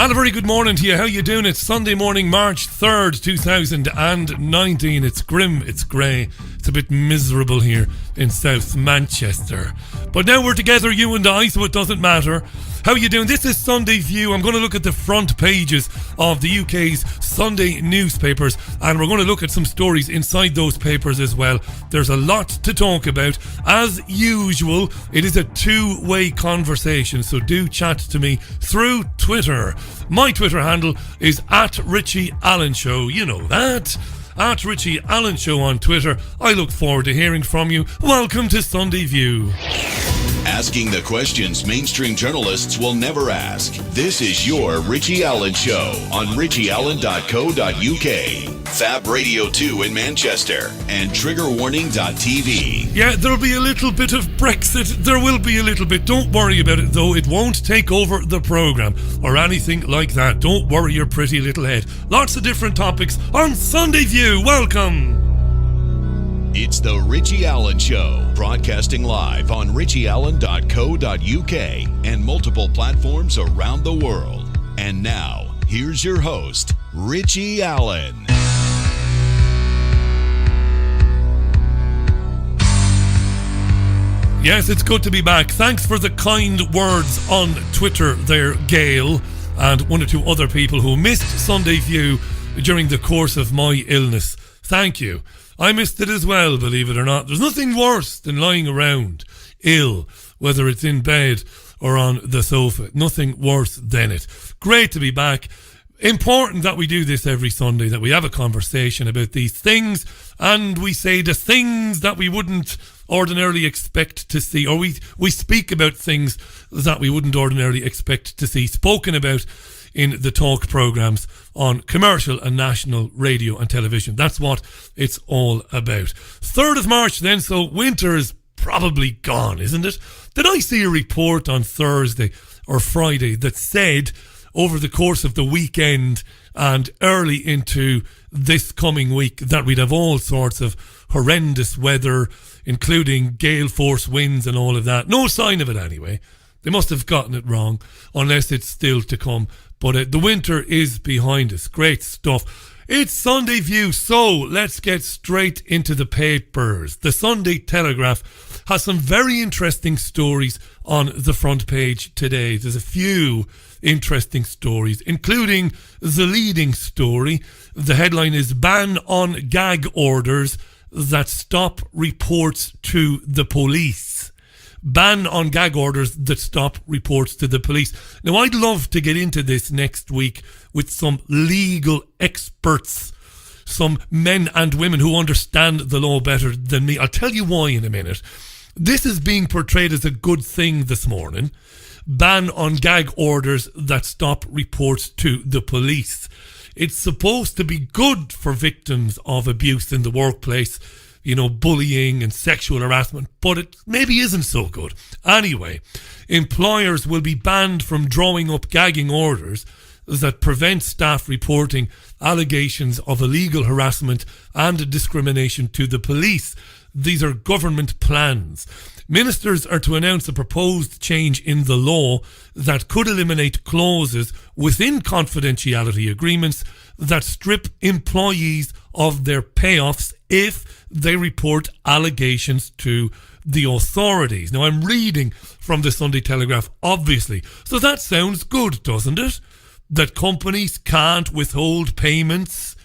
And a very good morning to you. How you doing? It's Sunday morning, March 3rd, 2019. It's grim, it's grey, it's a bit miserable here in South Manchester. But now we're together, you and I, so it doesn't matter. How you doing? This is Sunday View. I'm going to look at the front pages of the UK's Sunday newspapers, and we're going to look at some stories inside those papers as well. There's a lot to talk about. As usual, it is a two-way conversation, so do chat to me through Twitter. My Twitter handle is @RichieAllenShow. You know that. @RichieAllenShow on Twitter. I look forward to hearing from you. Welcome to Sunday View. Asking the questions mainstream journalists will never ask. This is your Richie Allen Show on richieallen.co.uk, Fab Radio 2 in Manchester, and triggerwarning.tv. Yeah, there'll be a little bit of Brexit. There will be a little bit. Don't worry about it, though. It won't take over the programme or anything like that. Don't worry your pretty little head. Lots of different topics on Sunday View. Welcome. It's the Richie Allen Show, broadcasting live on richieallen.co.uk and multiple platforms around the world. And now, here's your host, Richie Allen. Yes, it's good to be back. Thanks for the kind words on Twitter there, Gail, and one or two other people who missed Sunday View during the course of my illness. Thank you. I missed it as well, believe it or not. There's nothing worse than lying around ill, whether it's in bed or on the sofa. Nothing worse than it. Great to be back. Important that we do this every Sunday, that we have a conversation about these things, and we say the things that we wouldn't ordinarily expect to see, or we speak about things that we wouldn't ordinarily expect to see spoken about in the talk programmes on commercial and national radio and television. That's what it's all about. 3rd of March then, so winter is probably gone, isn't it? Did I see a report on Thursday or Friday that said over the course of the weekend and early into this coming week that we'd have all sorts of horrendous weather, including gale force winds and all of that? No sign of it anyway. They must have gotten it wrong, unless it's still to come. But the winter is behind us. Great stuff. It's Sunday View, so let's get straight into the papers. The Sunday Telegraph has some very interesting stories on the front page today. There's a few interesting stories, including the leading story. The headline is "Ban on Gag Orders That Stop Reports to the Police." Ban on gag orders that stop reports to the police. Now, I'd love to get into this next week with some legal experts, some men and women who understand the law better than me. I'll tell you why in a minute. This is being portrayed as a good thing this morning. Ban on gag orders that stop reports to the police. It's supposed to be good for victims of abuse in the workplace, you know, bullying and sexual harassment, but it maybe isn't so good. Anyway, employers will be banned from drawing up gagging orders that prevent staff reporting allegations of illegal harassment and discrimination to the police. These are government plans. Ministers are to announce a proposed change in the law that could eliminate clauses within confidentiality agreements that strip employees of their payoffs if they report allegations to the authorities. Now, I'm reading from the Sunday Telegraph, obviously. So that sounds good, doesn't it? That companies can't withhold payments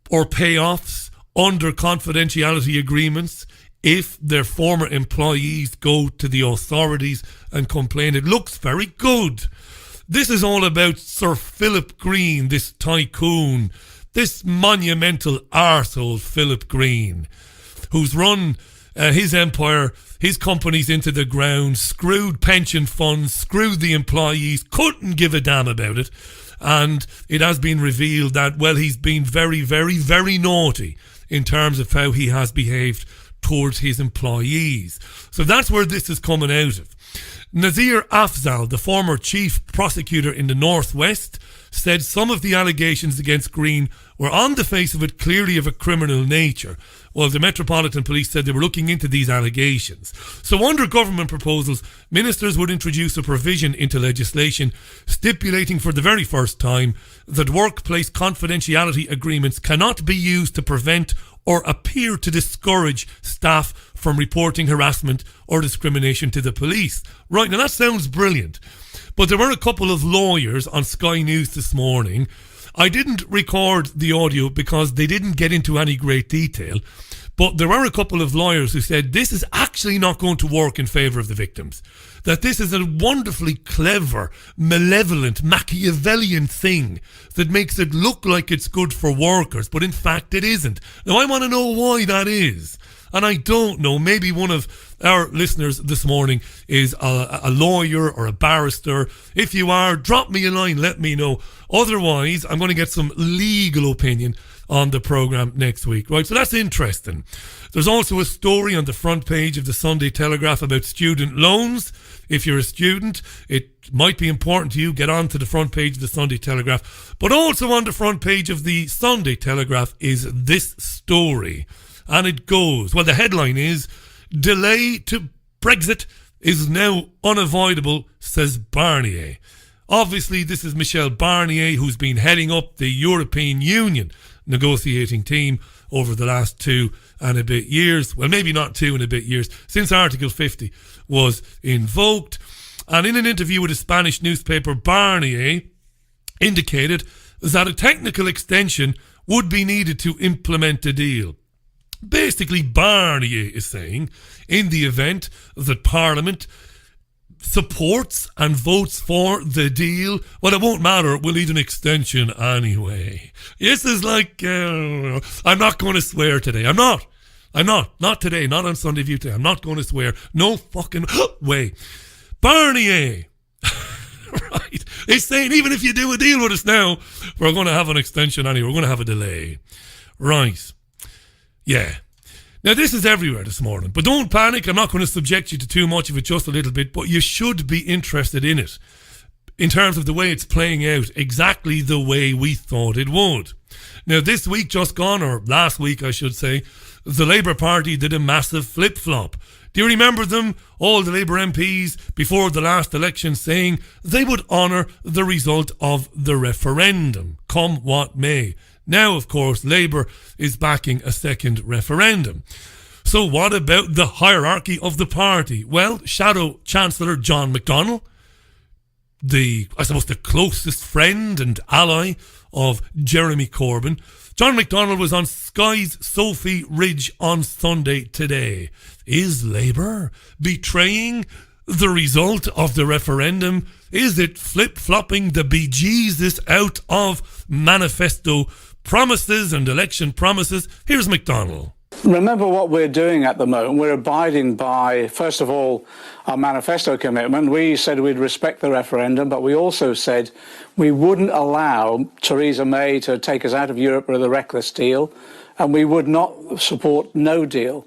or payoffs under confidentiality agreements if their former employees go to the authorities and complain. It looks very good. This is all about Sir Philip Green, this tycoon, this monumental arsehole Philip Green, who's run his empire, his companies into the ground, screwed pension funds, screwed the employees, couldn't give a damn about it. And it has been revealed that, well, he's been very, very, very naughty in terms of how he has behaved towards his employees. So that's where this is coming out of. Nazir Afzal, the former chief prosecutor in the Northwest, said some of the allegations against Green were on the face of it clearly of a criminal nature, while the Metropolitan Police said they were looking into these allegations. So under government proposals, ministers would introduce a provision into legislation stipulating for the very first time that workplace confidentiality agreements cannot be used to prevent or appear to discourage staff from reporting harassment or discrimination to the police. Right, now that sounds brilliant. But there were a couple of lawyers on Sky News this morning. I didn't record the audio because they didn't get into any great detail. But there were a couple of lawyers who said this is actually not going to work in favour of the victims. That this is a wonderfully clever, malevolent, Machiavellian thing that makes it look like it's good for workers, but in fact it isn't. Now I want to know why that is. And I don't know, maybe one of our listeners this morning is a lawyer or a barrister. If you are, drop me a line, let me know. Otherwise, I'm going to get some legal opinion on the programme next week, right? So that's interesting. There's also a story on the front page of the Sunday Telegraph about student loans. If you're a student, it might be important to you, get on to the front page of the Sunday Telegraph. But also on the front page of the Sunday Telegraph is this story. And it goes, well, the headline is, delay to Brexit is now unavoidable, says Barnier. Obviously, this is Michel Barnier, who's been heading up the European Union negotiating team over the last 2 and a bit years. Well, maybe not 2 and a bit years, since Article 50 was invoked. And in an interview with a Spanish newspaper, Barnier indicated that a technical extension would be needed to implement the deal. Basically, Barnier is saying, in the event that Parliament supports and votes for the deal, well, it won't matter, we'll need an extension anyway. This is like, I'm not going to swear today. I'm not today, not on Sunday View today. I'm not going to swear. No fucking way. Barnier, right, is saying, even if you do a deal with us now, we're going to have an extension anyway. We're going to have a delay. Right. Yeah. Now, this is everywhere this morning, but don't panic. I'm not going to subject you to too much of it, just a little bit, but you should be interested in it in terms of the way it's playing out, exactly the way we thought it would. Now, this week just gone, or last week I should say, the Labour Party did a massive flip-flop. Do you remember them? All the Labour MPs before the last election saying they would honour the result of the referendum, come what may. Now, of course, Labour is backing a second referendum. So what about the hierarchy of the party? Well, Shadow Chancellor John McDonnell, the closest friend and ally of Jeremy Corbyn, John McDonnell was on Sky's Sophie Ridge on Sunday today. Is Labour betraying the result of the referendum? Is it flip-flopping the bejesus out of manifesto promises and election promises? Here's McDonnell. Remember what we're doing at the moment. We're abiding by, first of all, our manifesto commitment. We said we'd respect the referendum, but we also said we wouldn't allow Theresa May to take us out of Europe with a reckless deal, and we would not support no deal.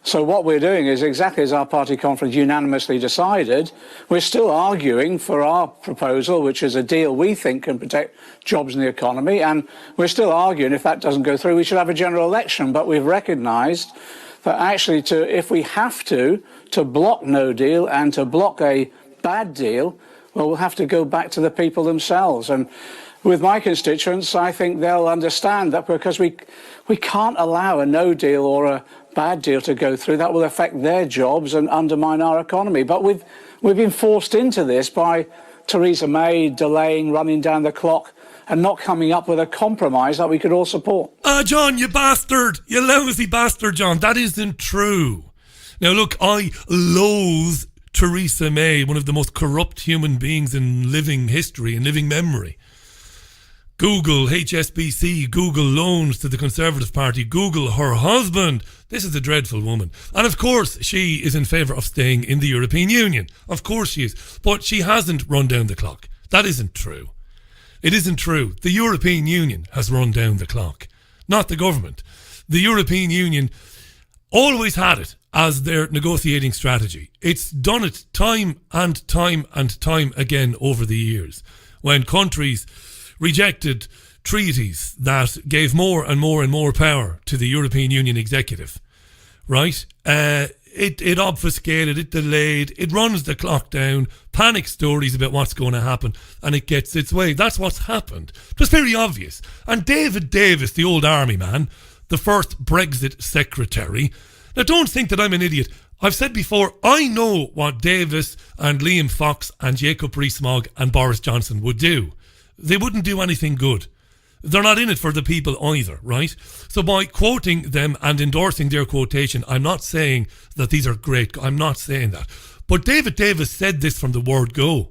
So what we're doing is exactly as our party conference unanimously decided. We're still arguing for our proposal, which is a deal we think can protect jobs in the economy. And we're still arguing if that doesn't go through, we should have a general election. But we've recognised that actually if we have to block no deal and to block a bad deal, well, we'll have to go back to the people themselves. And with my constituents, I think they'll understand that because we can't allow a no deal or a bad deal to go through. That will affect their jobs and undermine our economy. But we've been forced into this by Theresa May delaying, running down the clock and not coming up with a compromise that we could all support. John, you bastard. You lousy bastard, John. That isn't true. Now, look, I loathe Theresa May, one of the most corrupt human beings in living history and living memory. Google HSBC, Google loans to the Conservative Party, Google her husband. This is a dreadful woman. And of course she is in favour of staying in the European Union. Of course she is. But she hasn't run down the clock. That isn't true. It isn't true. The European Union has run down the clock, not the government. The European Union always had it as their negotiating strategy. It's done it time and time and time again over the years. When countries rejected treaties that gave more and more and more power to the European Union executive, right? It obfuscated, it delayed, it runs the clock down, panic stories about what's going to happen, and it gets its way. That's what's happened. It was very obvious. And David Davis, the old army man, the first Brexit secretary. Now, don't think that I'm an idiot. I've said before, I know what Davis and Liam Fox and Jacob Rees-Mogg and Boris Johnson would do. They wouldn't do anything good. They're not in it for the people either, right? So by quoting them and endorsing their quotation, I'm not saying that these are great. I'm not saying that. But David Davis said this from the word go.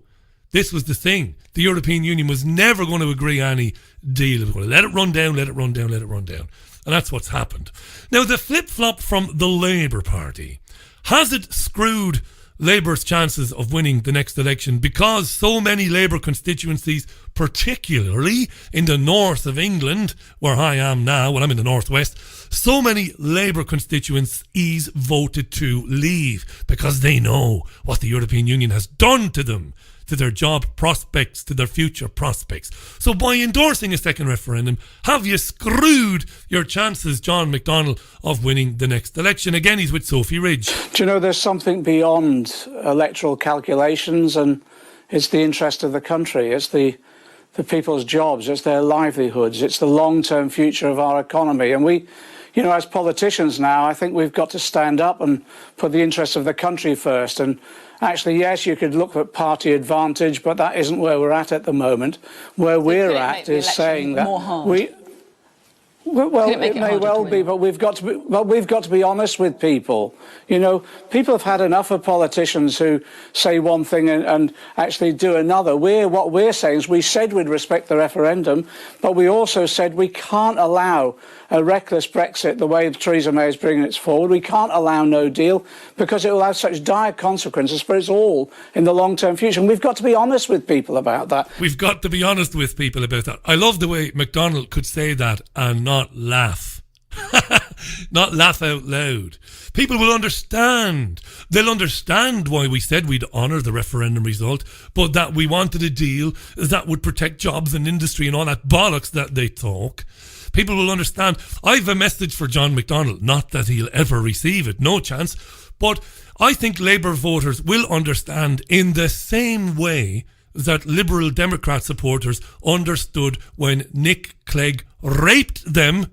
This was the thing. The European Union was never going to agree any deal. It was going to let it run down, let it run down, let it run down. And that's what's happened. Now, the flip-flop from the Labour Party, has it screwed Labour's chances of winning the next election because so many Labour constituencies, particularly in the north of England, where I am now, well, I'm in the northwest, so many Labour constituencies voted to leave because they know what the European Union has done to them, to their job prospects, to their future prospects. So by endorsing a second referendum, have you screwed your chances, John McDonnell, of winning the next election? Again, he's with Sophie Ridge. Do you know there's something beyond electoral calculations, and it's the interest of the country. It's the people's jobs, it's their livelihoods, it's the long-term future of our economy. And we, you know, as politicians now, I think we've got to stand up and put the interests of the country first. And actually, yes, you could look at party advantage, but that isn't where we're at the moment. Where we're at is saying that well, it may well be, but we've got to be honest with people. You know, people have had enough of politicians who say one thing and actually do another. What we're saying is we said we'd respect the referendum, but we also said we can't allow a reckless Brexit the way Theresa May is bringing it forward. We can't allow no deal because it will have such dire consequences for us all in the long-term future. And we've got to be honest with people about that. We've got to be honest with people about that. I love the way McDonnell could say that and not laugh. Not laugh out loud. People will understand. They'll understand why we said we'd honour the referendum result, but that we wanted a deal that would protect jobs and industry and all that bollocks that they talk. People will understand. I've a message for John McDonnell. Not that he'll ever receive it, no chance. But I think Labour voters will understand in the same way that Liberal Democrat supporters understood when Nick Clegg raped them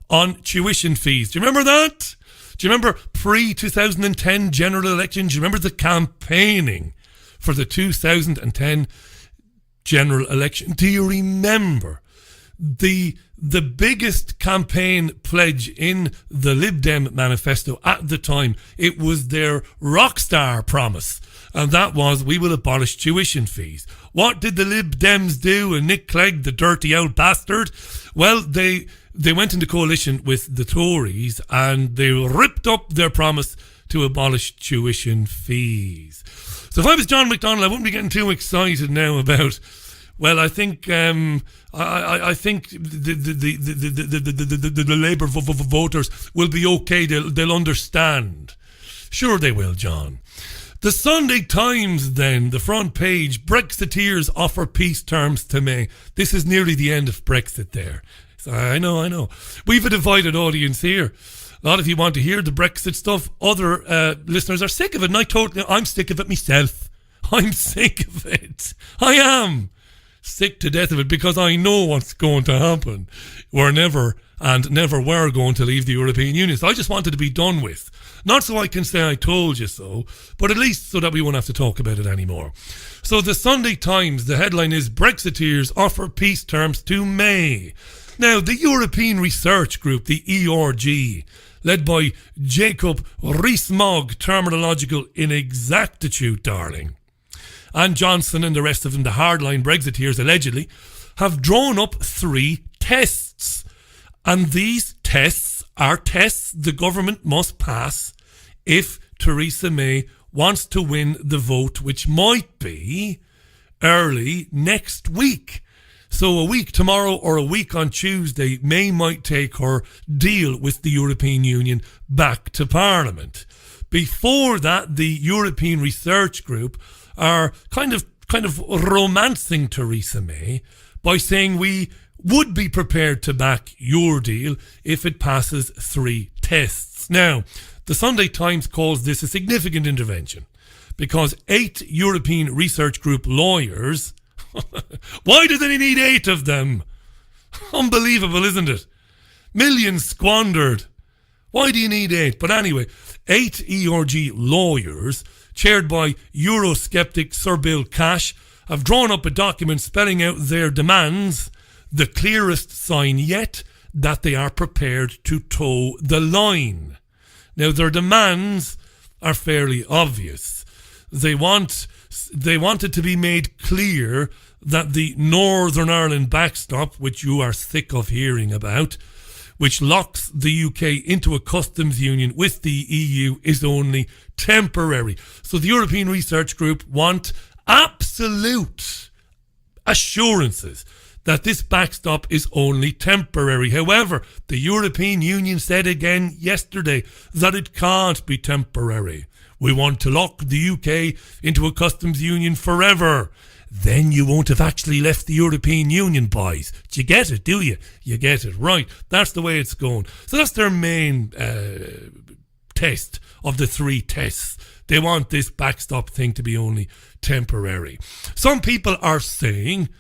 on tuition fees. Do you remember that? Do you remember pre-2010 general election? Do you remember the campaigning for the 2010 general election? Do you remember the biggest campaign pledge in the Lib Dem manifesto at the time? It was their rock star promise, and that was, we will abolish tuition fees. What did the Lib Dems do? And Nick Clegg, the dirty old bastard, well, they went into coalition with the Tories and they ripped up their promise to abolish tuition fees. So if I was John McDonnell, I wouldn't be getting too excited now about, well, I think I think the Labour voters will be okay. They'll understand. Sure they will, John. The Sunday Times then, the front page, Brexiteers offer peace terms to May. This is nearly the end of Brexit there. So I know. We've a divided audience here. A lot of you want to hear the Brexit stuff. Other listeners are sick of it, and I'm sick of it myself. I'm sick of it. I am sick to death of it because I know what's going to happen. We're never were going to leave the European Union. So I just wanted to be done with. Not so I can say I told you so, but at least so that we won't have to talk about it anymore. So the Sunday Times, the headline is Brexiteers offer peace terms to May. Now, the European Research Group, the ERG, led by Jacob Rees-Mogg, terminological inexactitude, darling, and Johnson and the rest of them, the hardline Brexiteers, allegedly, have drawn up 3 tests. And these tests are tests the government must pass if Theresa May wants to win the vote, which might be early next week. So a week tomorrow or a week on Tuesday, May might take her deal with the European Union back to Parliament. Before that, the European Research Group are kind of romancing Theresa May by saying we would be prepared to back your deal if it passes 3 tests. Now, the Sunday Times calls this a significant intervention because 8 European Research Group lawyers, why do they need 8 of them? Unbelievable, isn't it? Millions squandered. Why do you need 8? But anyway, 8 ERG lawyers, chaired by Eurosceptic Sir Bill Cash, have drawn up a document spelling out their demands, the clearest sign yet that they are prepared to toe the line. Now, their demands are fairly obvious. They want it to be made clear that the Northern Ireland backstop, which you are sick of hearing about, which locks the UK into a customs union with the EU, is only temporary. So the European Research Group want absolute assurances that this backstop is only temporary. However, the European Union said again yesterday that it can't be temporary. We want to lock the UK into a customs union forever. Then you won't have actually left the European Union, boys. Do you get it, do you? You get it, right. That's the way it's going. So that's their main test of the 3 tests. They want this backstop thing to be only temporary. Some people are saying,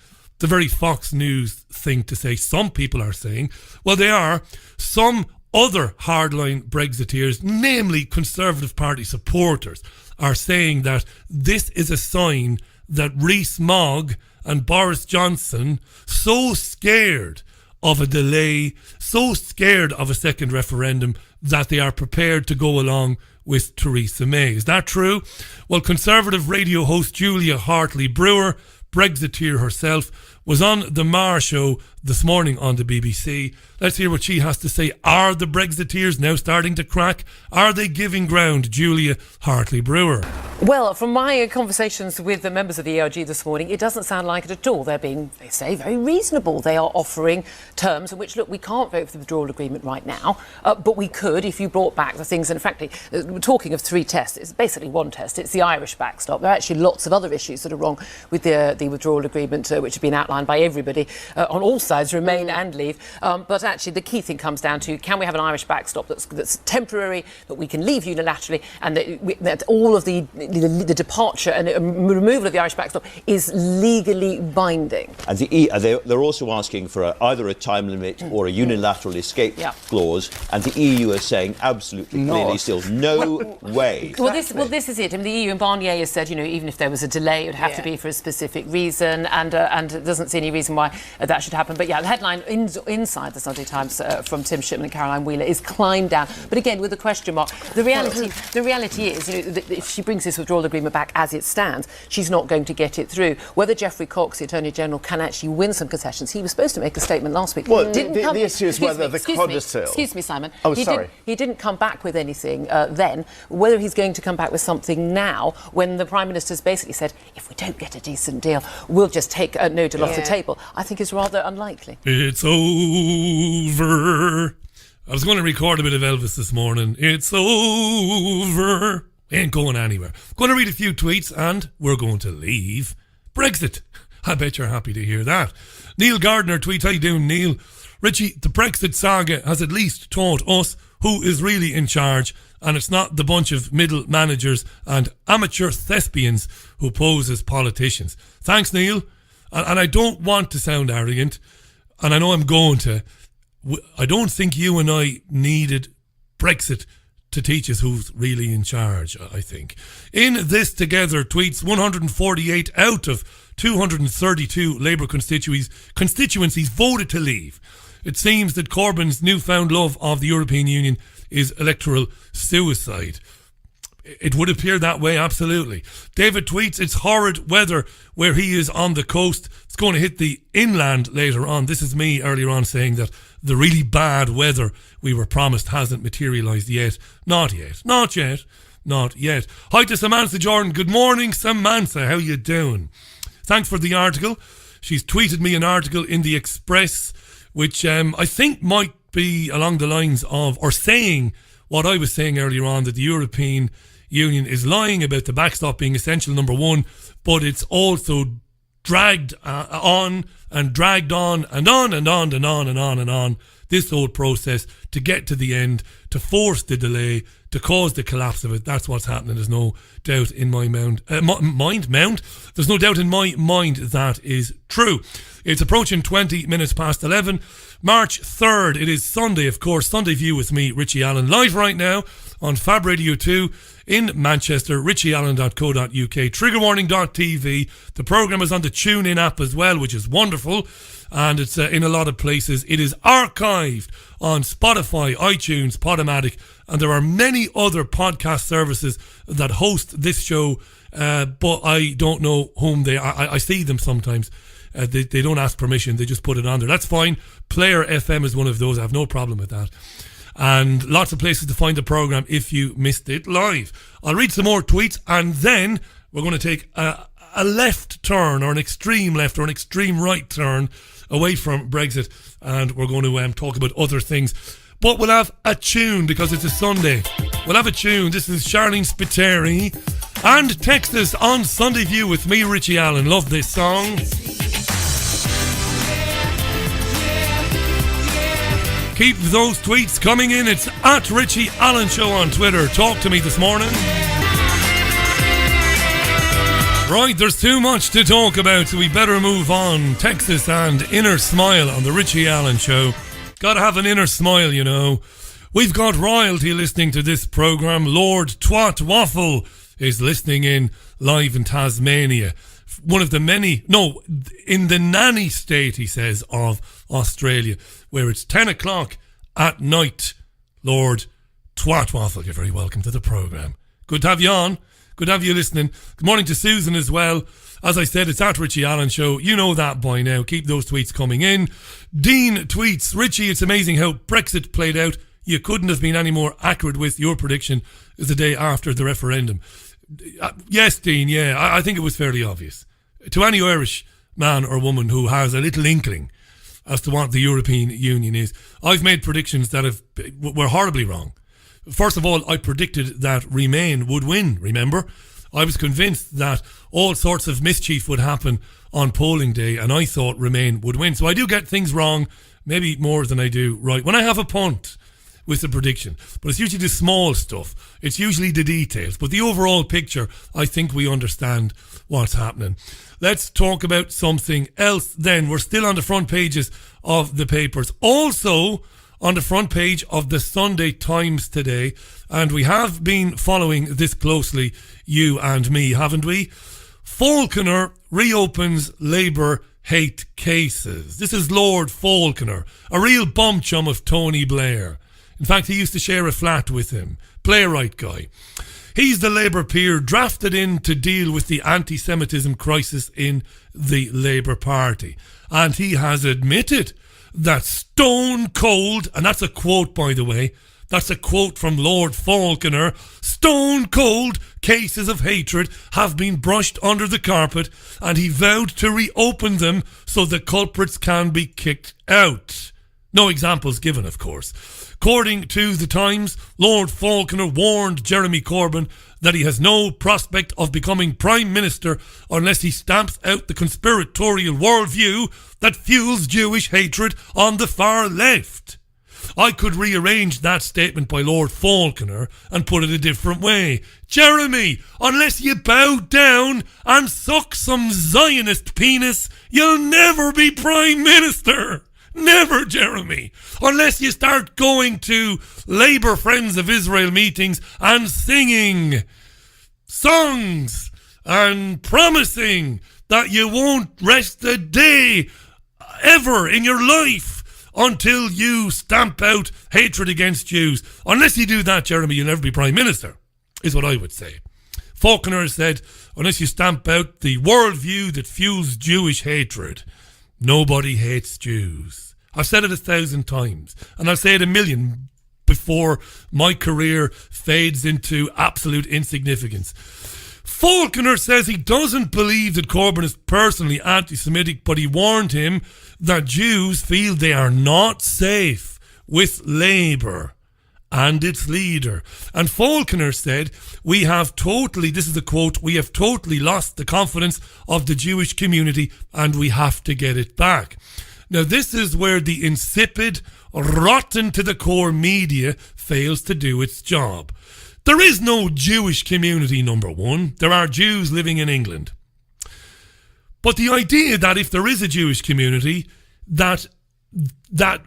the very Fox News thing to say, some people are saying, well, they are. Some other hardline Brexiteers, namely Conservative Party supporters, are saying that this is a sign that Rees-Mogg and Boris Johnson, so scared of a delay, so scared of a second referendum, that they are prepared to go along with Theresa May. Is that true? Well, Conservative radio host Julia Hartley-Brewer, Brexiteer herself, was on the Marr Show this morning on the BBC. Let's hear what she has to say. Are the Brexiteers now starting to crack? Are they giving ground? Julia Hartley-Brewer. Well, from my conversations with the members of the ERG this morning, it doesn't sound like it at all. They're being, they say, very reasonable. They are offering terms in which, look, we can't vote for the withdrawal agreement right now, but we could if you brought back the things. And frankly, we're talking of 3 tests. It's basically 1 test. It's the Irish backstop. There are actually lots of other issues that are wrong with the withdrawal agreement, which have been outlined by everybody on all sides, Remain and Leave. But actually, the key thing comes down to, can we have an Irish backstop that's temporary, that we can leave unilaterally, and that all of the departure and removal of the Irish backstop is legally binding. And they're also asking for either a time limit or a unilateral escape clause, and the EU is saying absolutely clearly still no way. Exactly. Well, this is it. I mean, the EU and Barnier has said, even if there was a delay, it would have to be for a specific reason, and doesn't see any reason why that should happen. But yeah, the headline inside the Sunday Times from Tim Shipman and Caroline Wheeler is climb down. But again, with a question mark. The reality is, that if she brings this withdrawal agreement back as it stands, she's not going to get it through. Whether Geoffrey Cox, the Attorney General, can actually win some concessions. He was supposed to make a statement last week. Well, the issue is whether the codicil... Excuse me, Simon. Oh, sorry. He didn't come back with anything then. Whether he's going to come back with something now, when the Prime Minister's basically said, if we don't get a decent deal, we'll just take no deal off the table, I think is rather unlikely. It's over. I was going to record a bit of Elvis this morning. It's over. Ain't going anywhere. Going to read a few tweets and we're going to leave Brexit. I bet you're happy to hear that. Neil Gardner tweets, how you doing, Neil? Richie, the Brexit saga has at least taught us who is really in charge, and it's not the bunch of middle managers and amateur thespians who pose as politicians. Thanks, Neil. And I don't want to sound arrogant, and I know I'm going to. I don't think you and I needed Brexit to teach us who's really in charge, I think. In This Together tweets, 148 out of 232 Labour constituencies voted to leave. It seems that Corbyn's newfound love of the European Union is electoral suicide. It would appear that way, absolutely. David tweets, it's horrid weather where he is on the coast. It's going to hit the inland later on. This is me earlier on saying that the really bad weather we were promised hasn't materialised yet. Not yet. Hi to Samantha Jordan. Good morning, Samantha. How you doing? Thanks for the article. She's tweeted me an article in the Express, which I think might be along the lines of, or saying what I was saying earlier on, that the European union is lying about the backstop being essential, number one, but it's also dragged on and dragged on and on and on and on and on and on, this whole process to get to the end, to force the delay, to cause the collapse of it. That's what's happening. There's no doubt in my mind. There's no doubt in my mind that is true. It's approaching 20 minutes past 11. March 3rd. It is Sunday, of course. Sunday View with me, Richie Allen, live right now on Fab Radio 2 in Manchester, richieallen.co.uk, triggerwarning.tv. The programme is on the TuneIn app as well, which is wonderful. And it's in a lot of places. It is archived on Spotify, iTunes, Podomatic, and there are many other podcast services that host this show, but I don't know whom they are. I see them sometimes. They don't ask permission. They just put it on there. That's fine. Player FM is one of those. I have no problem with that. And lots of places to find the programme if you missed it live. I'll read some more tweets, and then we're going to take a left turn, or an extreme left or an extreme right turn away from Brexit, and we're going to talk about other things. But we'll have a tune because it's a Sunday. We'll have a tune. This is Charlene Spiteri and Texas on Sunday View with me, Richie Allen. Love this song. Keep those tweets coming in. It's at Richie Allen Show on Twitter. Talk to me this morning. Right, there's too much to talk about, so we better move on. Texas and Inner Smile on the Richie Allen Show. Gotta have an inner smile, you know. We've got royalty listening to this programme. Lord Twat Waffle is listening in live in Tasmania. One of the many, no, in the nanny state, he says, of Australia, where it's 10 o'clock at night. Lord Twat Waffle, you're very welcome to the programme. Good to have you on. Good to have you listening. Good morning to Susan as well. As I said, it's at Richie Allen Show. You know that by now. Keep those tweets coming in. Dean tweets, Richie, it's amazing how Brexit played out. You couldn't have been any more accurate with your prediction the day after the referendum. Yes, Dean, yeah, I think it was fairly obvious. To any Irish man or woman who has a little inkling as to what the European Union is, I've made predictions that were horribly wrong. First of all, I predicted that Remain would win, remember? I was convinced that all sorts of mischief would happen on polling day, and I thought Remain would win. So I do get things wrong, maybe more than I do right, when I have a punt with the prediction. But it's usually the small stuff. It's usually the details. But the overall picture, I think we understand what's happening. Let's talk about something else then. We're still on the front pages of the papers. Also on the front page of the Sunday Times today, and we have been following this closely, you and me, haven't we? Falconer reopens Labour hate cases. This is Lord Falconer, a real bum chum of Tony Blair. In fact, he used to share a flat with him. Playwright guy. He's the Labour peer drafted in to deal with the anti-Semitism crisis in the Labour Party. And he has admitted that stone cold, and that's a quote, by the way, that's a quote from Lord Falconer, stone cold cases of hatred have been brushed under the carpet, and he vowed to reopen them so the culprits can be kicked out. No examples given, of course. According to the Times, Lord Falconer warned Jeremy Corbyn that he has no prospect of becoming Prime Minister unless he stamps out the conspiratorial worldview that fuels Jewish hatred on the far left. I could rearrange that statement by Lord Falconer and put it a different way. Jeremy, unless you bow down and suck some Zionist penis, you'll never be Prime Minister. Never, Jeremy. Unless you start going to Labour Friends of Israel meetings and singing songs and promising that you won't rest a day ever in your life until you stamp out hatred against Jews. Unless you do that, Jeremy, you'll never be Prime Minister, is what I would say. Falconer said, unless you stamp out the worldview that fuels Jewish hatred, nobody hates Jews. I've said it 1,000 times, and I'll say it 1,000,000 before my career fades into absolute insignificance. Falconer says he doesn't believe that Corbyn is personally anti-Semitic, but he warned him that Jews feel they are not safe with Labour and its leader. And Falconer said, we have totally lost the confidence of the Jewish community and we have to get it back. Now, this is where the insipid, rotten to the core media fails to do its job. There is no Jewish community, number one. There are Jews living in England. But the idea that if there is a Jewish community, that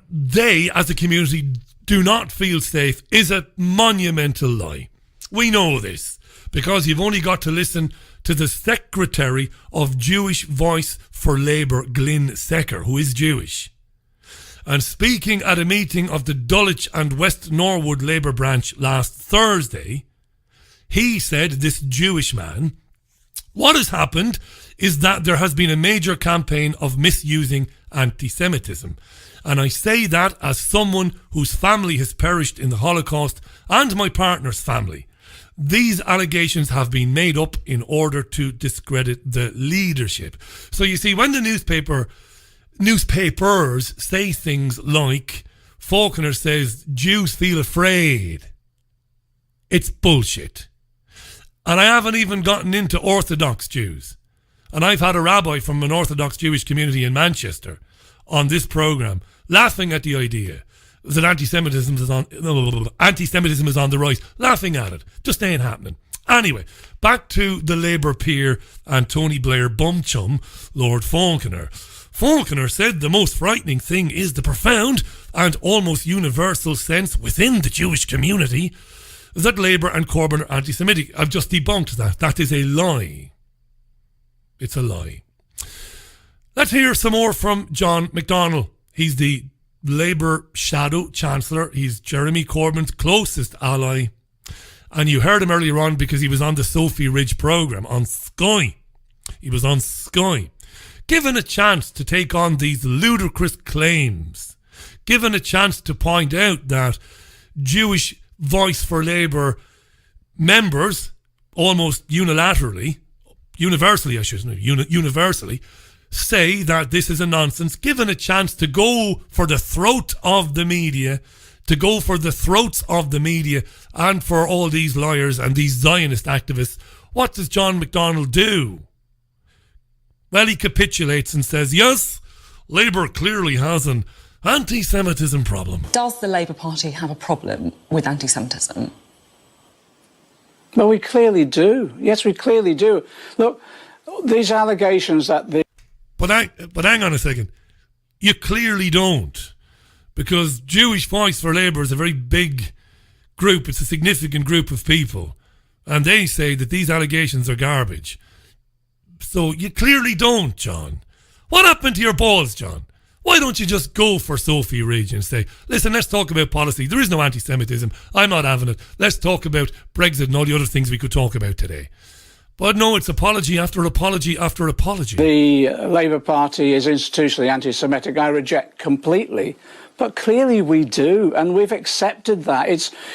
they, as a community, do not feel safe is a monumental lie. We know this because you've only got to listen to the Secretary of Jewish Voice for Labour, Glyn Secker, who is Jewish. And speaking at a meeting of the Dulwich and West Norwood Labour branch last Thursday, he said, this Jewish man, what has happened is that there has been a major campaign of misusing anti-Semitism. And I say that as someone whose family has perished in the Holocaust and my partner's family. These allegations have been made up in order to discredit the leadership. So you see, when the newspapers say things like, Falconer says Jews feel afraid, it's bullshit. And I haven't even gotten into Orthodox Jews. And I've had a rabbi from an Orthodox Jewish community in Manchester on this programme laughing at the idea that anti-Semitism is on the rise, laughing at it. Just ain't happening. Anyway, back to the Labour peer and Tony Blair bum chum, Lord Falconer. Falconer said the most frightening thing is the profound and almost universal sense within the Jewish community that Labour and Corbyn are anti-Semitic. I've just debunked that. That is a lie. It's a lie. Let's hear some more from John McDonnell. He's the Labour Shadow Chancellor. He's Jeremy Corbyn's closest ally. And you heard him earlier on because he was on the Sophie Ridge programme on Sky. He was on Sky. Given a chance to take on these ludicrous claims, given a chance to point out that Jewish Voice for Labour members, almost universally, say that this is a nonsense, given a chance to go for the throat of the media, and for all these liars and these Zionist activists, what does John McDonnell do? Well, he capitulates and says, yes, Labour clearly has an anti-Semitism problem. Does the Labour Party have a problem with anti-Semitism? Well, we clearly do. Yes, we clearly do. Look, these allegations that the... But hang on a second. You clearly don't. Because Jewish Voice for Labour is a very big group. It's a significant group of people. And they say that these allegations are garbage. So you clearly don't, John. What happened to your balls, John? Why don't you just go for Sophie Ridge and say, listen, let's talk about policy. There is no anti-Semitism. I'm not having it. Let's talk about Brexit and all the other things we could talk about today. But no, it's apology after apology after apology. The Labour Party is institutionally anti-Semitic. I reject completely. But clearly we do, and we've accepted that.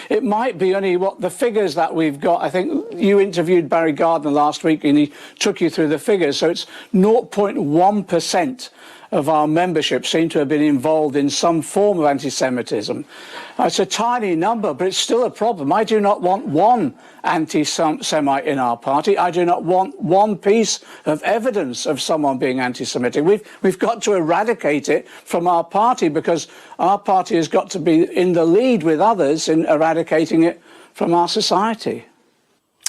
It might be only what the figures that we've got. I think you interviewed Barry Gardner last week and he took you through the figures. So it's 0.1% of our membership seem to have been involved in some form of anti-Semitism. It's a tiny number, but it's still a problem. I do not want one anti-Semite in our party. I do not want one piece of evidence of someone being anti-Semitic. We've got to eradicate it from our party because our party has got to be in the lead with others in eradicating it from our society.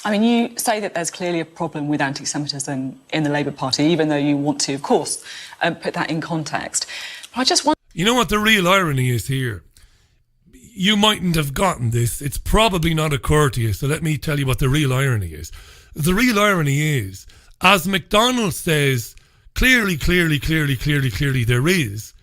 I mean, you say that there's clearly a problem with anti-Semitism in the Labour Party, even though you want to, of course, put that in context. But I just want... You know what the real irony is here? You mightn't have gotten this. It's probably not occurred to you, so let me tell you what the real irony is. The real irony is, as McDonnell says, clearly there is,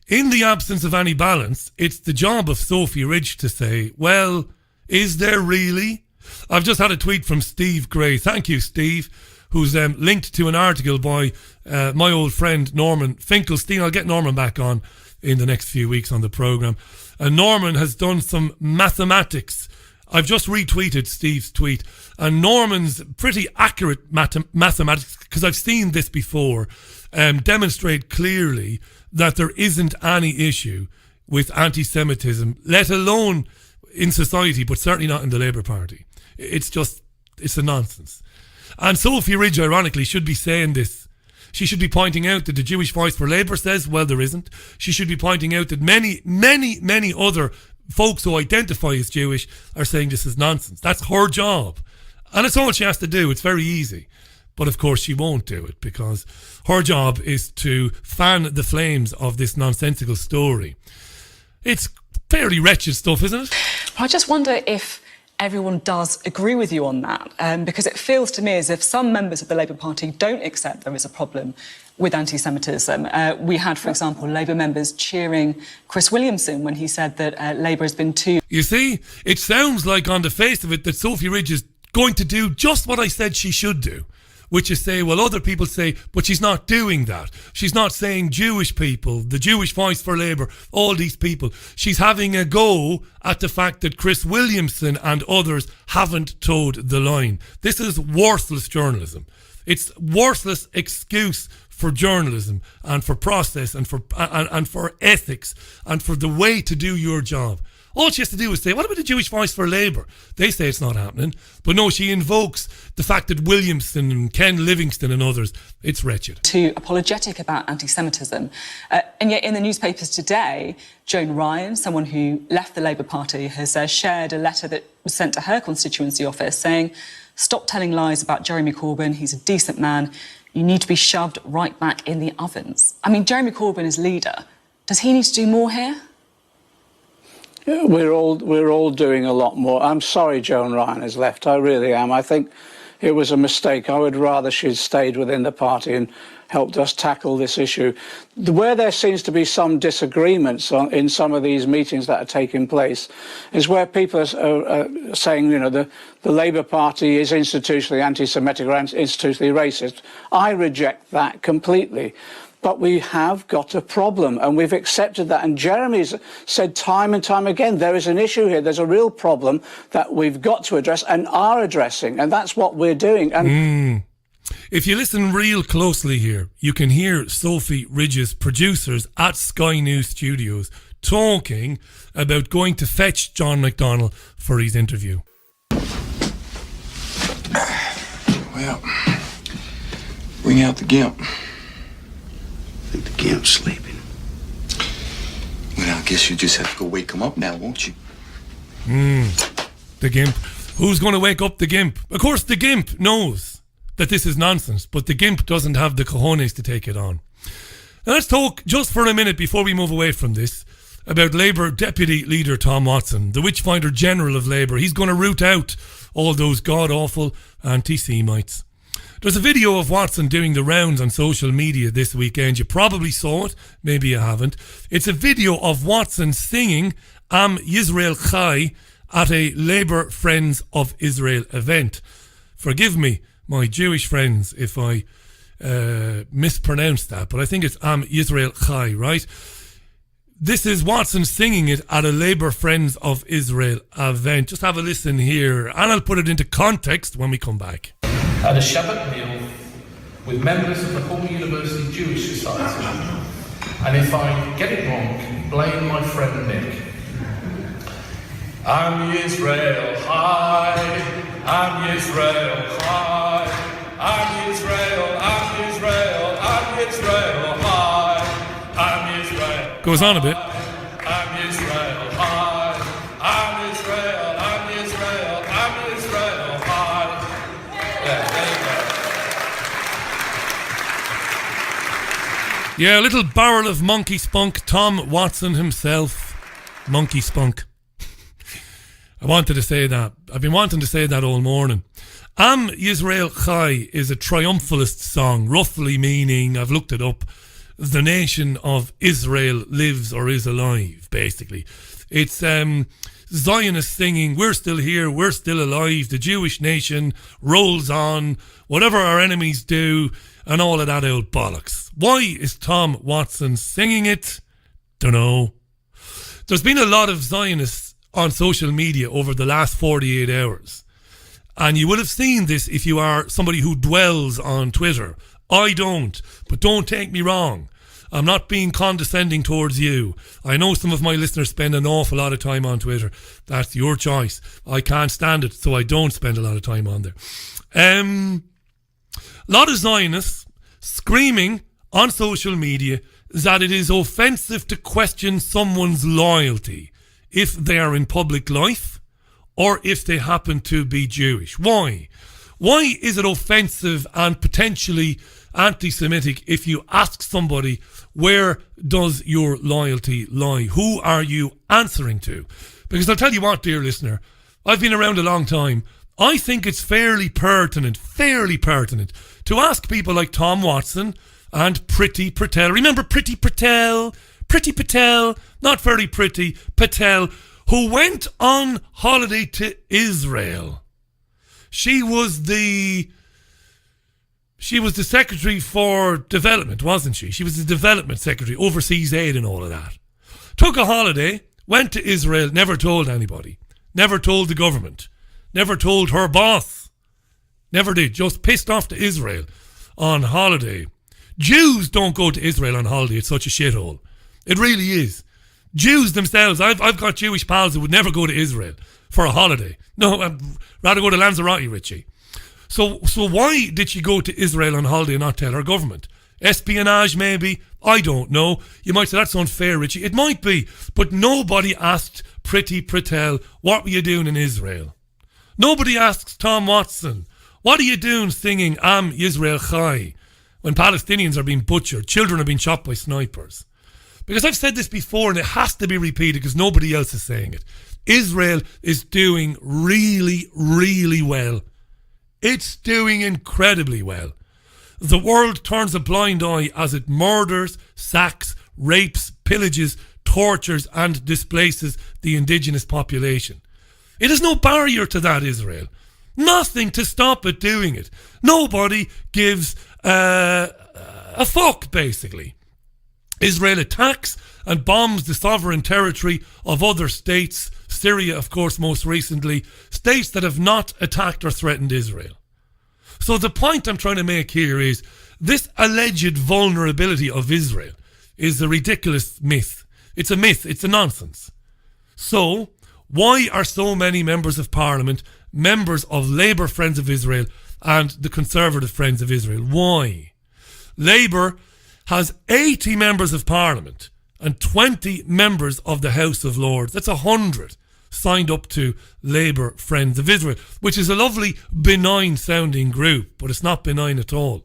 in the absence of any balance, it's the job of Sophie Ridge to say, well, is there really? I've just had a tweet from Steve Gray. Thank you, Steve, who's linked to an article by my old friend Norman Finkelstein. I'll get Norman back on in the next few weeks on the programme. And Norman has done some mathematics. I've just retweeted Steve's tweet. And Norman's pretty accurate mathematics, because I've seen this before, demonstrate clearly that there isn't any issue with anti-Semitism, let alone in society, but certainly not in the Labour Party. It's a nonsense. And Sophie Ridge, ironically, should be saying this. She should be pointing out that the Jewish Voice for Labour says, well, there isn't. She should be pointing out that many, many, many other folks who identify as Jewish are saying this is nonsense. That's her job. And it's all she has to do. It's very easy. But of course she won't do it, because her job is to fan the flames of this nonsensical story. It's fairly wretched stuff, isn't it? I just wonder if everyone does agree with you on that, because it feels to me as if some members of the Labour Party don't accept there is a problem with anti-Semitism. We had, for example, Labour members cheering Chris Williamson when he said that Labour has been too... You see, it sounds like on the face of it that Sophie Ridge is going to do just what I said she should do, which is say, well, other people say, but she's not doing that. She's not saying Jewish people, the Jewish Voice for Labour, all these people. She's having a go at the fact that Chris Williamson and others haven't towed the line. This is worthless journalism. It's worthless excuse for journalism and for process and for ethics and for the way to do your job. All she has to do is say, what about the Jewish Voice for Labour? They say it's not happening. But no, she invokes the fact that Williamson and Ken Livingstone and others, it's wretched. Too apologetic about anti-Semitism. And yet in the newspapers today, Joan Ryan, someone who left the Labour Party, has shared a letter that was sent to her constituency office saying, stop telling lies about Jeremy Corbyn, he's a decent man, you need to be shoved right back in the ovens. I mean, Jeremy Corbyn is leader. Does he need to do more here? We're all doing a lot more. I'm sorry Joan Ryan has left. I really am. I think it was a mistake. I would rather she'd stayed within the party and helped us tackle this issue. Where there seems to be some disagreements in some of these meetings that are taking place is where people are saying, you know, the Labour Party is institutionally anti-Semitic or institutionally racist. I reject that completely. But we have got a problem, and we've accepted that. And Jeremy's said time and time again, there is an issue here. There's a real problem that we've got to address and are addressing, and that's what we're doing. And if you listen real closely here, you can hear Sophie Ridge's producers at Sky News Studios talking about going to fetch John McDonnell for his interview. Well, bring out the gimp. I think the gimp's sleeping. Well, I guess you just have to go wake him up now, won't you? The gimp. Who's going to wake up the gimp? Of course, the gimp knows that this is nonsense, but the gimp doesn't have the cojones to take it on. Now, let's talk just for a minute before we move away from this about Labour Deputy Leader Tom Watson, the Witchfinder General of Labour. He's going to root out all those god-awful anti-Semites. There's a video of Watson doing the rounds on social media this weekend. You probably saw it, maybe you haven't. It's a video of Watson singing Am Yisrael Chai at a Labour Friends of Israel event. Forgive me, my Jewish friends, if I mispronounce that, but I think it's Am Yisrael Chai, right? This is Watson singing it at a Labour Friends of Israel event. Just have a listen here, and I'll put it into context when we come back. At a Shabbat meal with members of the Holy University Jewish Society. And if I get it wrong, blame my friend Nick. Am Yisrael Chai, Am Yisrael Chai, Am Yisrael, Am Yisrael, Am Yisrael Chai, Am Yisrael. Goes on a bit. Am Yisrael Chai, Am Yisrael, Am Yisrael, Am Yisrael Chai. Yeah, a little barrel of monkey spunk, Tom Watson himself. Monkey spunk. I wanted to say that. I've been wanting to say that all morning. Am Yisrael Chai is a triumphalist song, roughly meaning, I've looked it up, the nation of Israel lives or is alive, basically. It's Zionists singing, we're still here, we're still alive, the Jewish nation rolls on, whatever our enemies do, and all of that old bollocks. Why is Tom Watson singing it? Dunno. There's been a lot of Zionists on social media over the last 48 hours. And you would have seen this if you are somebody who dwells on Twitter. I don't, but don't take me wrong. I'm not being condescending towards you. I know some of my listeners spend an awful lot of time on Twitter. That's your choice. I can't stand it, so I don't spend a lot of time on there. A lot of Zionists screaming on social media that it is offensive to question someone's loyalty if they are in public life or if they happen to be Jewish. Why? Why is it offensive and potentially anti-Semitic if you ask somebody, where does your loyalty lie? Who are you answering to? Because I'll tell you what, dear listener, I've been around a long time. I think it's fairly pertinent to ask people like Tom Watson and Priti Patel. Remember Priti Patel? Priti Patel, not very pretty, Patel, who went on holiday to Israel. She was the Secretary for Development, wasn't she? She was the Development Secretary, overseas aid and all of that. Took a holiday, went to Israel, never told anybody. Never told the government. Never told her boss. Never did. Just pissed off to Israel on holiday. Jews don't go to Israel on holiday. It's such a shithole. It really is. Jews themselves, I've got Jewish pals who would never go to Israel for a holiday. No, I'd rather go to Lanzarote, Richie. So why did she go to Israel on holiday and not tell her government? Espionage, maybe? I don't know. You might say that's unfair, Richie. It might be. But nobody asked Priti Patel, what were you doing in Israel? Nobody asks Tom Watson, what are you doing singing Am Yisrael Chai when Palestinians are being butchered, children are being shot by snipers? Because I've said this before and it has to be repeated because nobody else is saying it. Israel is doing really, really well. It's doing incredibly well. The world turns a blind eye as it murders, sacks, rapes, pillages, tortures and displaces the indigenous population. It is no barrier to that, Israel. Nothing to stop it doing it. Nobody gives a fuck, basically. Israel attacks and bombs the sovereign territory of other states, Syria, of course, most recently, states that have not attacked or threatened Israel. So the point I'm trying to make here is this alleged vulnerability of Israel is a ridiculous myth. It's a myth. It's a nonsense. So why are so many members of Parliament members of Labour Friends of Israel and the Conservative Friends of Israel? Why? Labour has 80 members of Parliament and 20 members of the House of Lords. That's 100 signed up to Labour Friends of Israel, which is a lovely benign sounding group, but it's not benign at all.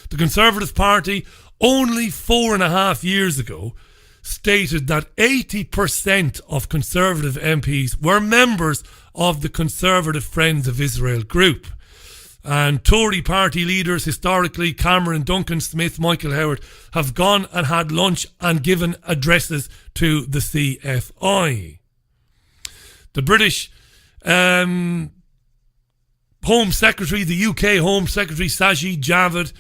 The Conservative Party only 4.5 years ago stated that 80% of Conservative MPs were members of the Conservative Friends of Israel group. And Tory party leaders historically, Cameron, Duncan Smith, Michael Howard, have gone and had lunch and given addresses to the CFI. The British Home Secretary, the UK Home Secretary, Sajid Javid,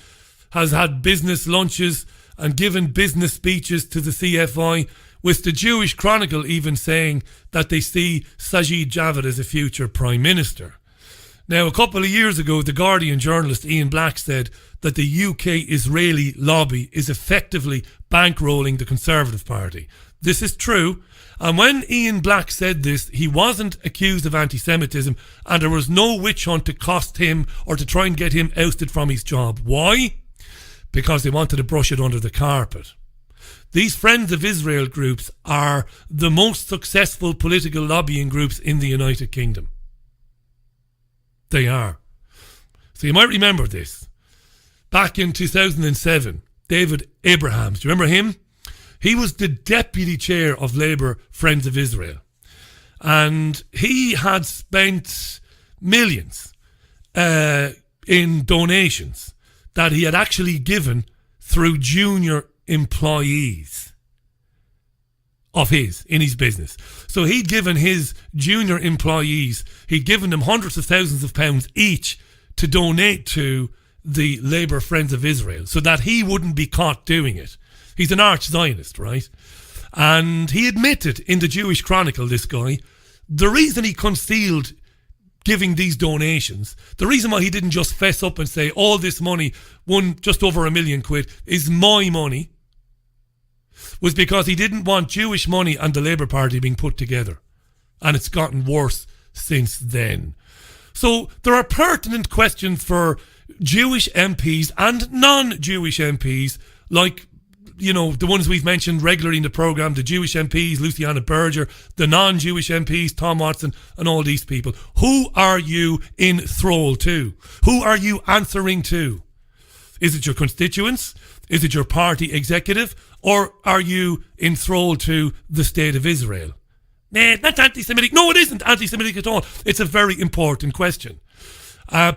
has had business lunches and given business speeches to the CFI, with the Jewish Chronicle even saying that they see Sajid Javid as a future Prime Minister. Now, a couple of years ago, the Guardian journalist Ian Black said that the UK Israeli lobby is effectively bankrolling the Conservative Party. This is true. And when Ian Black said this, he wasn't accused of anti-Semitism and there was no witch hunt to cost him or to try and get him ousted from his job. Why? Because they wanted to brush it under the carpet. These Friends of Israel groups are the most successful political lobbying groups in the United Kingdom. They are. So you might remember this. Back in 2007, David Abrahams, do you remember him? He was the deputy chair of Labour Friends of Israel. And he had spent millions in donations that he had actually given through junior employees of his, in his business. So he'd given his junior employees, he'd given them hundreds of thousands of pounds each to donate to the Labour Friends of Israel so that he wouldn't be caught doing it. He's an arch-Zionist, right? And he admitted in the Jewish Chronicle, this guy, the reason he concealed giving these donations, the reason why he didn't just fess up and say all this money, just over £1 million, is my money, was because he didn't want Jewish money and the Labour Party being put together. And it's gotten worse since then. So there are pertinent questions for Jewish MPs and non-Jewish MPs, like, you know, the ones we've mentioned regularly in the programme, the Jewish MPs, Luciana Berger, the non-Jewish MPs, Tom Watson, and all these people. Who are you in thrall to? Who are you answering to? Is it your constituents? Is it your party executive? Or are you in thrall to the State of Israel? Nah, that's anti-Semitic. No, it isn't anti-Semitic at all. It's a very important question.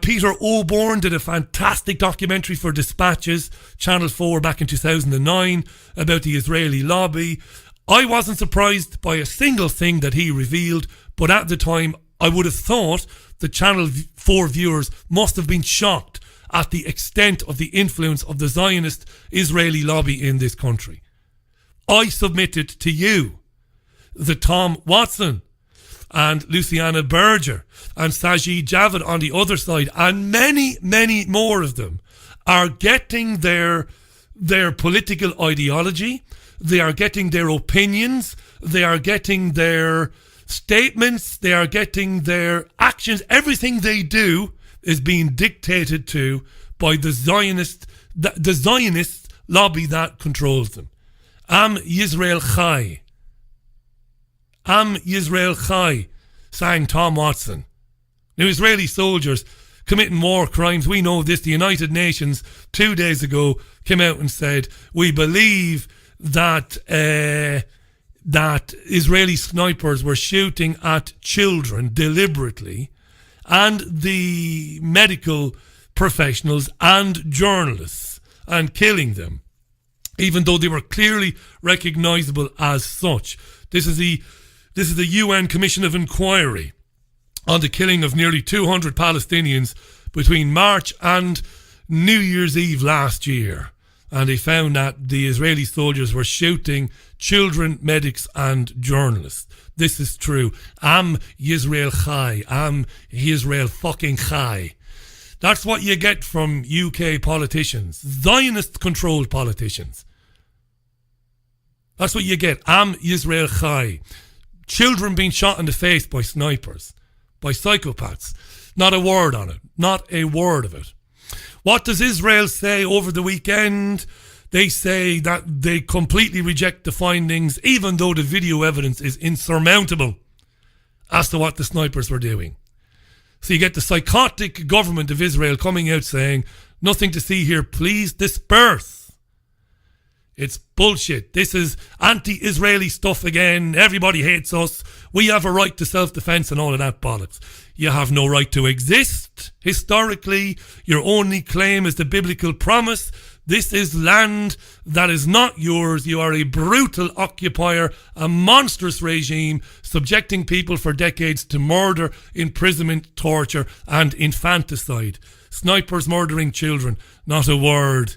Peter Oborne did a fantastic documentary for Dispatches, Channel 4, back in 2009 about the Israeli lobby. I wasn't surprised by a single thing that he revealed, but at the time I would have thought the Channel 4 viewers must have been shocked at the extent of the influence of the Zionist Israeli lobby in this country. I submitted to you that Tom Watson and Luciana Berger and Sajid Javid on the other side, and many, many more of them, are getting their political ideology, they are getting their opinions, they are getting their statements, they are getting their actions. Everything they do is being dictated to by the Zionist lobby that controls them. Am Yisrael Chai. Am Yisrael Chai, sang Tom Watson. Now, Israeli soldiers committing war crimes, we know this. The United Nations 2 days ago came out and said, we believe that that Israeli snipers were shooting at children deliberately, and the medical professionals and journalists, and killing them, even though they were clearly recognisable as such. This is the UN Commission of Inquiry on the killing of nearly 200 Palestinians between March and New Year's Eve last year. And they found that the Israeli soldiers were shooting children, medics and journalists. This is true. Am Yisrael Chai. Am Yisrael fucking Chai. That's what you get from UK politicians. Zionist-controlled politicians. That's what you get. Am Yisrael Chai. Children being shot in the face by snipers, by psychopaths. Not a word on it. Not a word of it. What does Israel say over the weekend? They say that they completely reject the findings, even though the video evidence is insurmountable as to what the snipers were doing. So you get the psychotic government of Israel coming out saying, nothing to see here, please disperse. It's bullshit. This is anti-Israeli stuff again. Everybody hates us. We have a right to self-defense and all of that bollocks. You have no right to exist. Historically, your only claim is the biblical promise. This is land that is not yours. You are a brutal occupier, a monstrous regime, subjecting people for decades to murder, imprisonment, torture, and infanticide. Snipers murdering children. Not a word.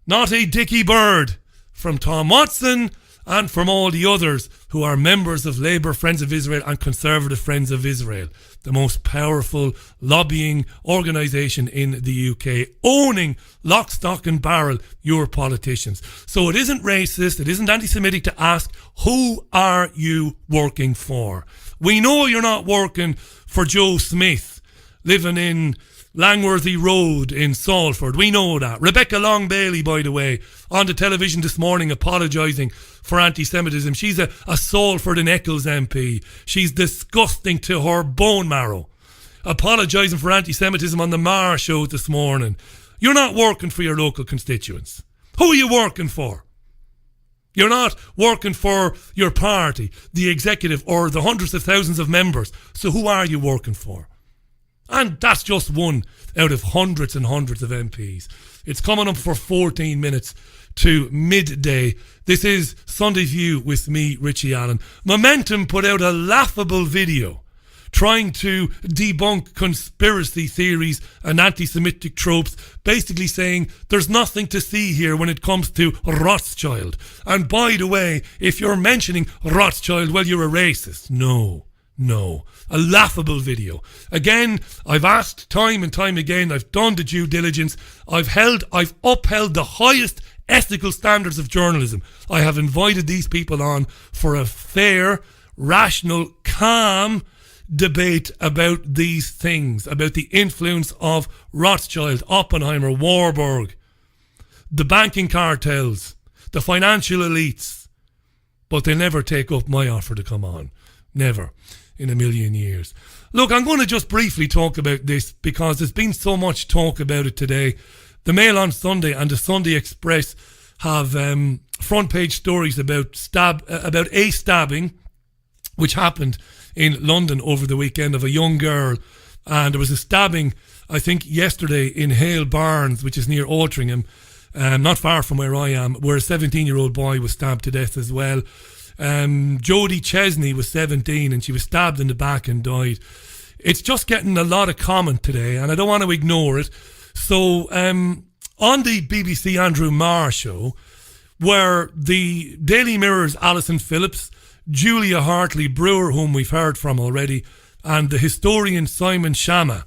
Not a dicky bird from Tom Watson and from all the others who are members of Labour Friends of Israel and Conservative Friends of Israel, the most powerful lobbying organisation in the UK, owning lock, stock and barrel your politicians. So it isn't racist, it isn't anti-Semitic to ask, who are you working for? We know you're not working for Joe Smith, living in Langworthy Road in Salford. We know that. Rebecca Long Bailey, by the way, on the television this morning apologising for anti-Semitism. She's a Salford and Eccles MP. She's disgusting to her bone marrow. Apologising for anti-Semitism on the Mar show this morning. You're not working for your local constituents. Who are you working for? You're not working for your party, the executive, or the hundreds of thousands of members. So who are you working for? And that's just one out of hundreds and hundreds of MPs. It's coming up for 14 minutes to midday. This is Sunday View with me, Richie Allen. Momentum put out a laughable video trying to debunk conspiracy theories and anti-Semitic tropes, basically saying there's nothing to see here when it comes to Rothschild. And by the way, if you're mentioning Rothschild, well, you're a racist. No. A laughable video. Again, I've asked time and time again, I've done the due diligence, I've upheld the highest ethical standards of journalism. I have invited these people on for a fair, rational, calm debate about these things, about the influence of Rothschild, Oppenheimer, Warburg, the banking cartels, the financial elites. But they never take up my offer to come on. Never in a million years. Look, I'm going to just briefly talk about this because there's been so much talk about it today. The Mail on Sunday and the Sunday Express have front page stories about a stabbing which happened in London over the weekend of a young girl. And there was a stabbing, I think, yesterday in Hale Barnes, which is near Altrincham, not far from where I am, where a 17-year-old boy was stabbed to death as well. Jodie Chesney was 17 and she was stabbed in the back and died. It's just getting a lot of comment today and I don't want to ignore it. So on the BBC Andrew Marr show, where the Daily Mirror's Alison Phillips, Julia Hartley-Brewer, whom we've heard from already, and the historian Simon Shamma,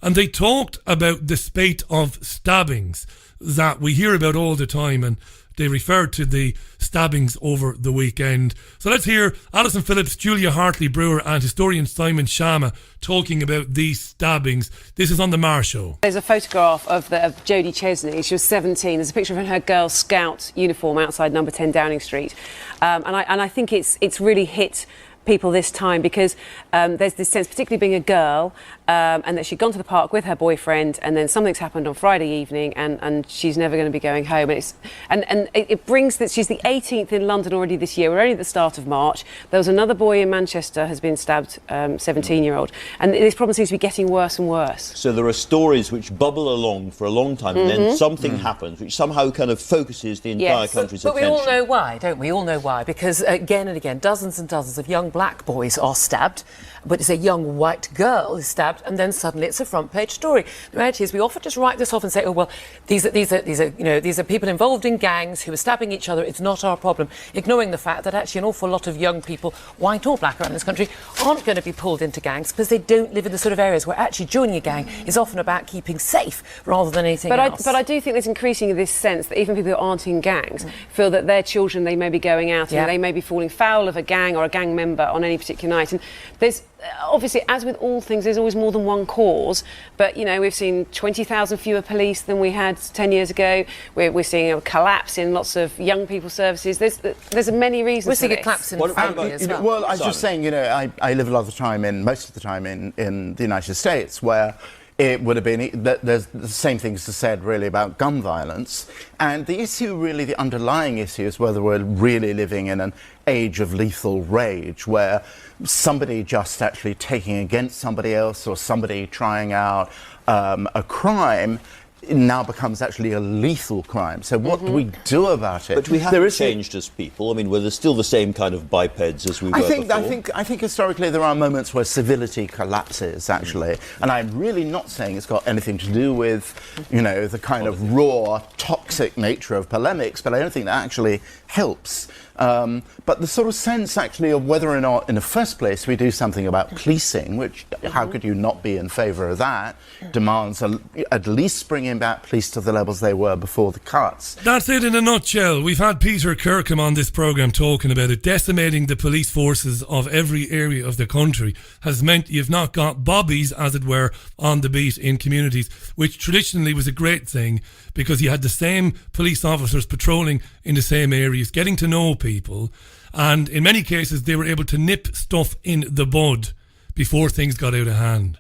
and they talked about the spate of stabbings that we hear about all the time, and they referred to the stabbings over the weekend. So let's hear Alison Phillips, Julia Hartley-Brewer and historian Simon Shamma talking about these stabbings. This is on the Marr Show. There's a photograph of Jodie Chesney. She was 17. There's a picture of her in her Girl Scout uniform outside number 10 Downing Street. And I think it's really hit people this time because there's this sense, particularly being a girl, and that she'd gone to the park with her boyfriend and then something's happened on Friday evening and she's never going to be going home. And it brings that she's the 18th in London already this year. We're only at the start of March. There was another boy in Manchester has been stabbed, 17-year-old. And this problem seems to be getting worse and worse. So there are stories which bubble along for a long time and then something happens which somehow kind of focuses the entire country's attention. But we all know why, don't we? We all know why. Because again and again, dozens and dozens of young black boys are stabbed, but it's a young white girl is stabbed, and then suddenly it's a front page story. The reality is, we often just write this off and say, "Oh well, these are people involved in gangs who are stabbing each other. It's not our problem," ignoring the fact that actually an awful lot of young people, white or black, around this country aren't going to be pulled into gangs because they don't live in the sort of areas where actually joining a gang is often about keeping safe rather than anything else. But I do think there's increasingly this sense that even people who aren't in gangs feel that their children, they may be going out and they may be falling foul of a gang or a gang member on any particular night. And there's obviously, as with all things, there's always more than one cause. But, you know, we've seen 20,000 fewer police than we had 10 years ago. We're seeing a collapse in lots of young people's services. There's many reasons. We're seeing a collapse in family as well. Well, I was just saying, you know, I live a lot of the time most of the time in the United States, where it would have been, there's the same things are said really about gun violence. And the issue, really, the underlying issue is whether we're really living in an age of lethal rage, where somebody just actually taking against somebody else or somebody trying out a crime now becomes actually a lethal crime. So what do we do about it? But we haven't changed as people. I mean, we're still the same kind of bipeds as we were before. I think historically there are moments where civility collapses, actually. And I'm really not saying it's got anything to do with, you know, the kind of raw, toxic nature of polemics, but I don't think that actually helps. But the sort of sense, actually, of whether or not, in the first place, we do something about policing, which, how could you not be in favour of that, demands at least bringing back police to the levels they were before the cuts. That's it in a nutshell. We've had Peter Kirkham on this programme talking about it. Decimating the police forces of every area of the country has meant you've not got bobbies, as it were, on the beat in communities, which traditionally was a great thing because you had the same police officers patrolling in the same areas, getting to know people, and in many cases they were able to nip stuff in the bud before things got out of hand.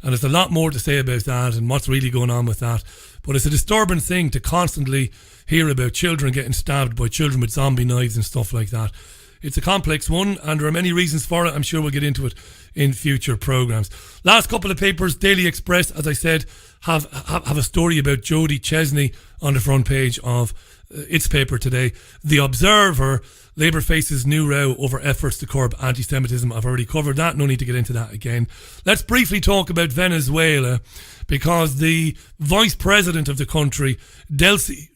And there's a lot more to say about that and what's really going on with that. But it's a disturbing thing to constantly hear about children getting stabbed by children with zombie knives and stuff like that. It's a complex one, and there are many reasons for it. I'm sure we'll get into it in future programmes. Last couple of papers, Daily Express, as I said, have a story about Jodie Chesney on the front page of its paper today. The Observer, Labour faces new row over efforts to curb anti-Semitism. I've already covered that, no need to get into that again. Let's briefly talk about Venezuela, because the vice president of the country, Delcy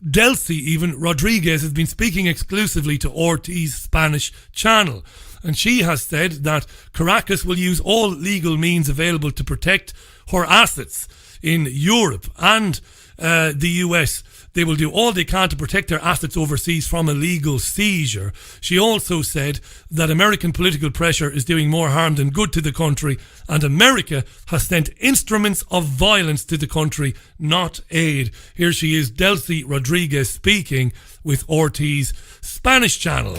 Rodriguez, has been speaking exclusively to RT's Spanish channel. And she has said that Caracas will use all legal means available to protect her assets in Europe and the US. they will do all they can to protect their assets overseas from illegal seizure. She also said that American political pressure is doing more harm than good to the country, and America has sent instruments of violence to the country, not aid. Here she is, Delcy Rodriguez, speaking with RT's Spanish channel.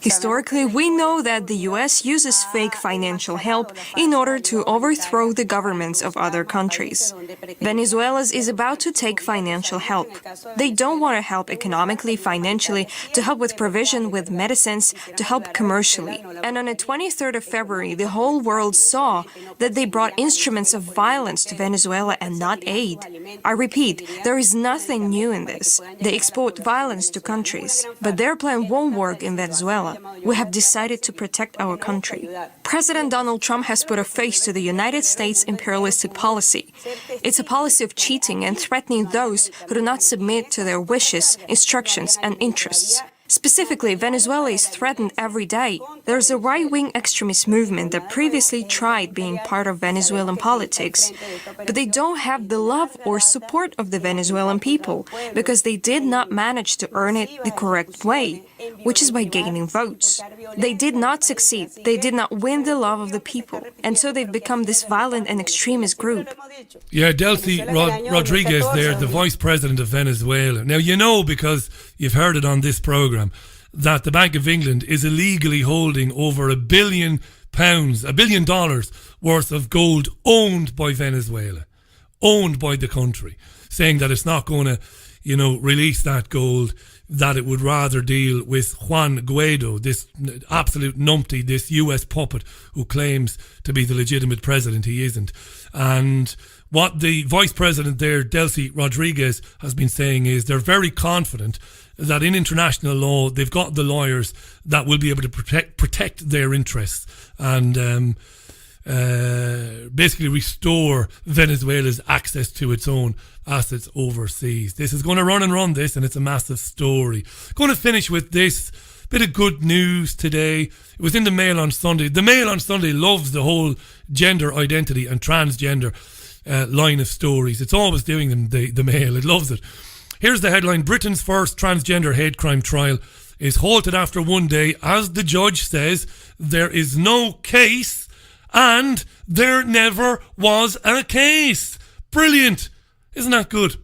Historically, we know that the US uses fake financial help in order to overthrow the governments of other countries. Venezuela is about to take financial help. They don't want to help economically, financially, to help with provision, with medicines, to help commercially. And on the 23rd of February, the whole world saw that they brought instruments of violence to Venezuela and not aid. I repeat, there is nothing new in this. They export violence to countries, but their plan won't work in Venezuela. We have decided to protect our country. President Donald Trump has put a face to the United States imperialistic policy. It's a policy of cheating and threatening those who do not submit to their wishes, instructions, and interests. Specifically, Venezuela is threatened every day. There's a right-wing extremist movement that previously tried being part of Venezuelan politics, but they don't have the love or support of the Venezuelan people because they did not manage to earn it the correct way, which is by gaining votes. They did not succeed. They did not win the love of the people, and so they've become this violent and extremist group. Yeah, Delcy Rodriguez there, the Vice President of Venezuela. Now, you know, because you've heard it on this programme, that the Bank of England is illegally holding over £1 billion, $1 billion worth of gold owned by Venezuela, owned by the country, saying that it's not going to, you know, release that gold, that it would rather deal with Juan Guaido, this absolute numpty, this US puppet who claims to be the legitimate president. He isn't. And what the Vice President there, Delcy Rodriguez, has been saying is they're very confident that in international law they've got the lawyers that will be able to protect their interests and basically restore Venezuela's access to its own assets overseas. This is going to run this, and it's a massive story. Going to finish with this bit of good news today. It was in the Mail on Sunday. The Mail on Sunday loves the whole gender identity and transgender line of stories. It's always doing them, the Mail. It loves it. Here's the headline: Britain's first transgender hate crime trial is halted after one day as the judge says there is no case and there never was a case. Brilliant. Isn't that good?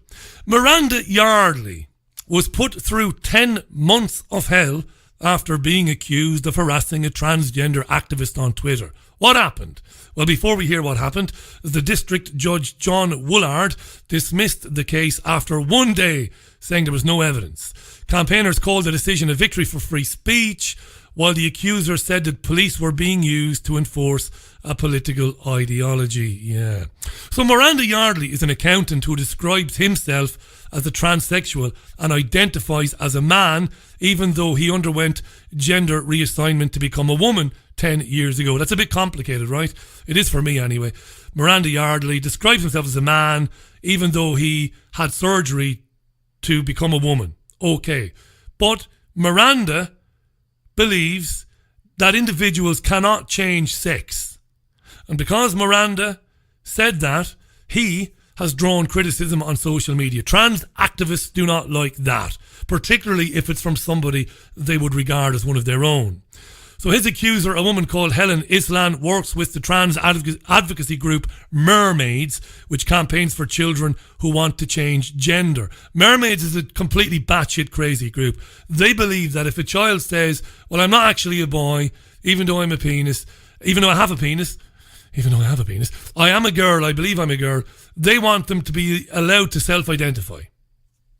Miranda Yardley was put through 10 months of hell after being accused of harassing a transgender activist on Twitter. What happened? Well, before we hear what happened, the District Judge John Woolard dismissed the case after one day, saying there was no evidence. Campaigners called the decision a victory for free speech, while the accuser said that police were being used to enforce a political ideology. Yeah. So Miranda Yardley is an accountant who describes himself as a transsexual and identifies as a man, even though he underwent gender reassignment to become a woman 10 years ago. That's a bit complicated, right? It is for me anyway. Miranda Yardley describes himself as a man, even though he had surgery to become a woman. Okay. But Miranda believes that individuals cannot change sex. And because Miranda said that, he has drawn criticism on social media. Trans activists do not like that, particularly if it's from somebody they would regard as one of their own. So his accuser, a woman called Helen Islan, works with the trans advocacy group Mermaids, which campaigns for children who want to change gender. Mermaids is a completely batshit crazy group. They believe that if a child says, well, I'm not actually a boy, even though I'm a penis, even though I have a penis, I am a girl, I believe I'm a girl, they want them to be allowed to self-identify.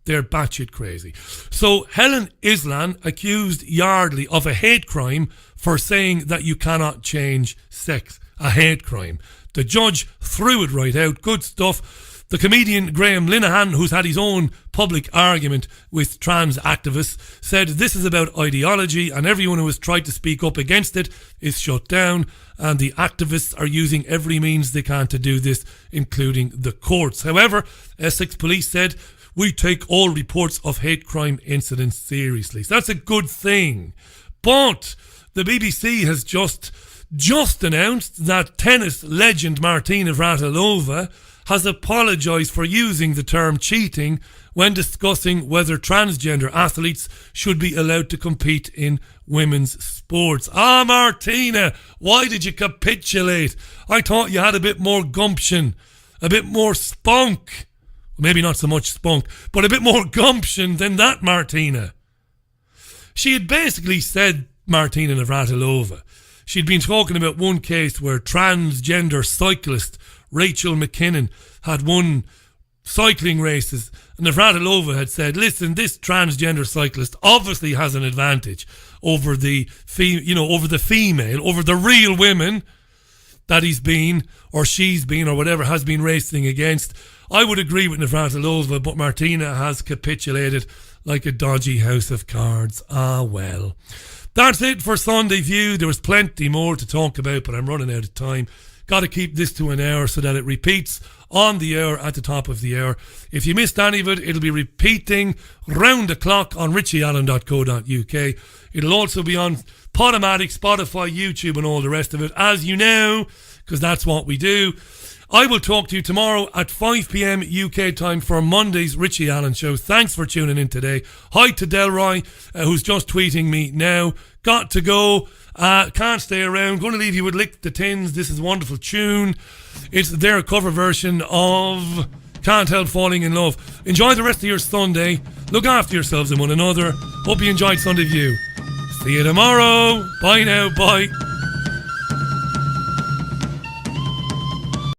They're batshit crazy. So Helen Islan accused Yardley of a hate crime for saying that you cannot change sex. A hate crime. The judge threw it right out. Good stuff. The comedian Graham Linehan, who's had his own public argument with trans activists, said this is about ideology and everyone who has tried to speak up against it is shut down, and the activists are using every means they can to do this, including the courts. However, Essex Police said, we take all reports of hate crime incidents seriously. So that's a good thing. But the BBC has just announced that tennis legend Martina Navratilova has apologised for using the term cheating when discussing whether transgender athletes should be allowed to compete in women's sports. Martina, why did you capitulate? I thought you had a bit more gumption, a bit more spunk. Maybe not so much spunk, but a bit more gumption than that, Martina. She had basically said, Martina Navratilova, she'd been talking about one case where transgender cyclist Rachel McKinnon had won cycling races, and Navratilova had said, listen, this transgender cyclist obviously has an advantage over the female, over the real women that he's been, or she's been, or whatever, has been racing against. I would agree with Navratilova, but Martina has capitulated like a dodgy house of cards. Well. That's it for Sunday View. There was plenty more to talk about, but I'm running out of time. Got to keep this to an hour so that it repeats on the hour at the top of the hour. If you missed any of it, it'll be repeating round the clock on richieallen.co.uk. It'll also be on Podomatic, Spotify, YouTube and all the rest of it, as you know, because that's what we do. I will talk to you tomorrow at 5 p.m. UK time for Monday's Richie Allen Show. Thanks for tuning in today. Hi to Delroy, who's just tweeting me now. Got to go. Can't stay around. Going to leave you with Lick the Tins. This is a wonderful tune. It's their cover version of Can't Help Falling in Love. Enjoy the rest of your Sunday. Look after yourselves and one another. Hope you enjoyed Sunday View. See you tomorrow. Bye now. Bye.